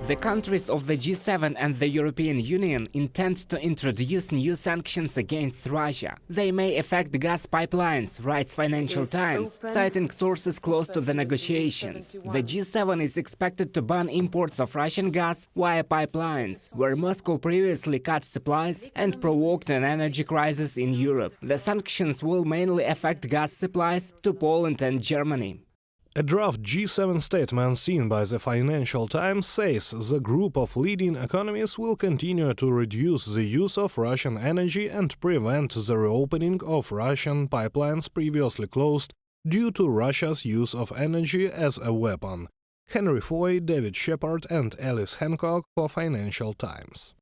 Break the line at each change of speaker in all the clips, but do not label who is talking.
The countries of the G7 and the European Union intend to introduce new sanctions against Russia. They may affect gas pipelines, writes Financial Times, citing sources close to the negotiations. The G7 is expected to ban imports of Russian gas via pipelines, where Moscow previously cut supplies and provoked an energy crisis in Europe. The sanctions will mainly affect gas supplies to Poland and Germany.
A draft G7 statement seen by the Financial Times says the group of leading economies will continue to reduce the use of Russian energy and prevent the reopening of Russian pipelines previously closed due to Russia's use of energy as a weapon. Henry Foy, David Shepard and Alice Hancock for Financial Times.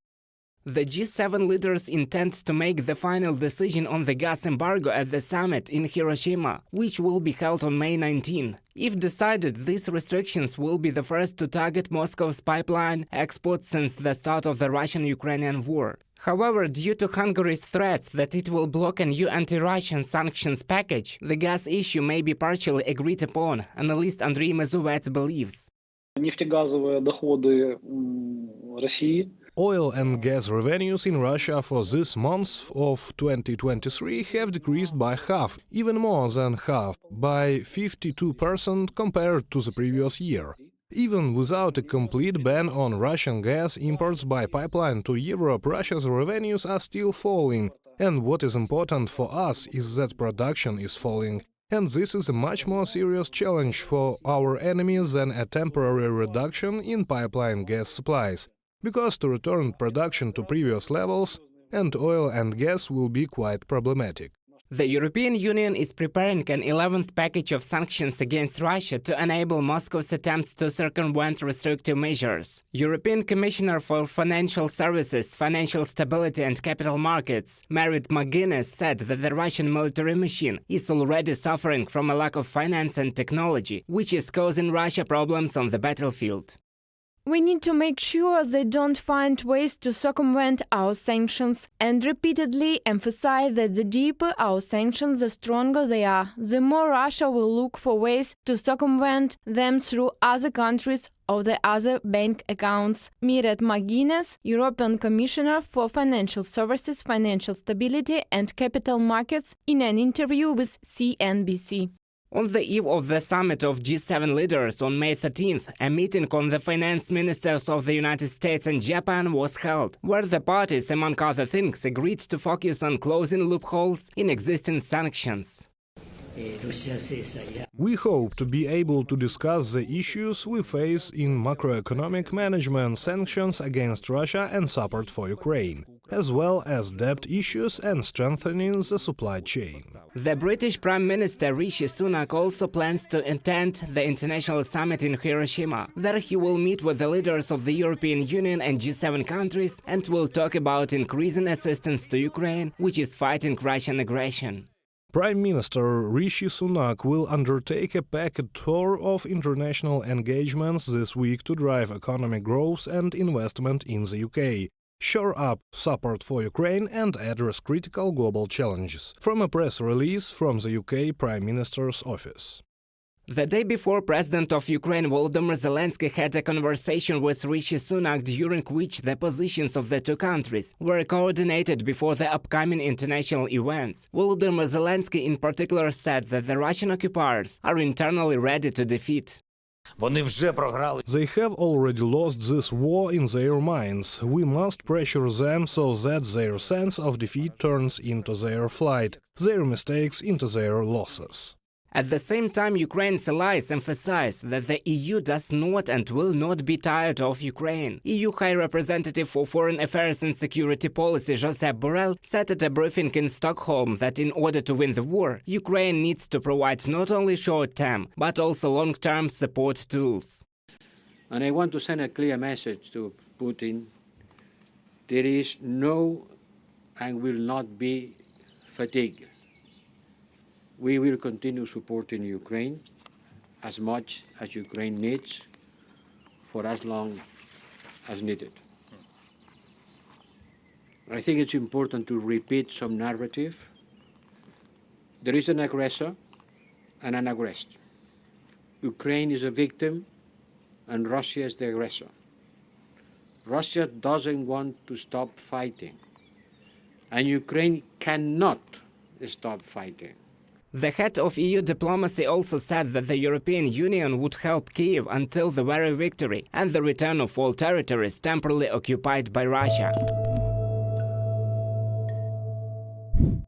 The G7 leaders intend to make the final decision on the gas embargo at the summit in Hiroshima, which will be held on May 19. If decided, these restrictions will be the first to target Moscow's pipeline exports since the start of the Russian-Ukrainian war. However, due to Hungary's threats that it will block a new anti-Russian sanctions package, the gas issue may be partially agreed upon, analyst Andriy Mazuvets believes.
Нефтегазовые доходы России.
Oil and gas revenues in Russia for this month of 2023 have decreased by half, even more than half, by 52% compared to the previous year. Even without a complete ban on Russian gas imports by pipeline to Europe, Russia's revenues are still falling. And what is important for us is that production is falling. And this is a much more serious challenge for our enemies than a temporary reduction in pipeline gas supplies. Because to return production to previous levels, and oil and gas will be quite problematic.
The European Union is preparing an 11th package of sanctions against Russia to enable Moscow's attempts to circumvent restrictive measures. European Commissioner for Financial Services, Financial Stability and Capital Markets, Merit McGuinness, said that the Russian military machine is already suffering from a lack of finance and technology, which is causing Russia problems on the battlefield.
We need to make sure they don't find ways to circumvent our sanctions and repeatedly emphasize that the deeper our sanctions, the stronger they are. The more Russia will look for ways to circumvent them through other countries or the other bank accounts. Merit McGuinness, European Commissioner for Financial Services, Financial Stability and Capital Markets, in an interview with CNBC.
On the eve of the summit of G7 leaders on May 13th, a meeting on the finance ministers of the United States and Japan was held, where the parties, among other things, agreed to focus on closing loopholes in existing sanctions.
We hope to be able to discuss the issues we face in macroeconomic management, sanctions against Russia and support for Ukraine, as well as debt issues and strengthening the supply chain.
The British Prime Minister Rishi Sunak also plans to attend the international summit in Hiroshima. There he will meet with the leaders of the European Union and G7 countries and will talk about increasing assistance to Ukraine, which is fighting Russian aggression.
Prime Minister Rishi Sunak will undertake a packed tour of international engagements this week to drive economic growth and investment in the UK, shore up support for Ukraine and address critical global challenges, from a press release from the UK Prime Minister's office.
The day before, President of Ukraine Volodymyr Zelensky had a conversation with Rishi Sunak, during which the positions of the two countries were coordinated before the upcoming international events. Volodymyr Zelensky in particular said that the Russian occupiers are internally ready to defeat.
They have already lost this war in their minds. We must pressure them so that their sense of defeat turns into their flight, their mistakes into their losses.
At the same time, Ukraine's allies emphasize that the EU does not and will not be tired of Ukraine. EU High Representative for Foreign Affairs and Security Policy Josep Borrell said at a briefing in Stockholm that in order to win the war, Ukraine needs to provide not only short-term, but also long-term support tools.
And I want to send a clear message to Putin. There is no and will not be fatigue. We will continue supporting Ukraine as much as Ukraine needs for as long as needed. I think it's important to repeat some narrative. There is an aggressor and an aggressed. Ukraine is a victim and Russia is the aggressor. Russia doesn't want to stop fighting, and Ukraine cannot stop fighting.
The head of EU diplomacy also said that the European Union would help Kyiv until the very victory and the return of all territories temporarily occupied by Russia.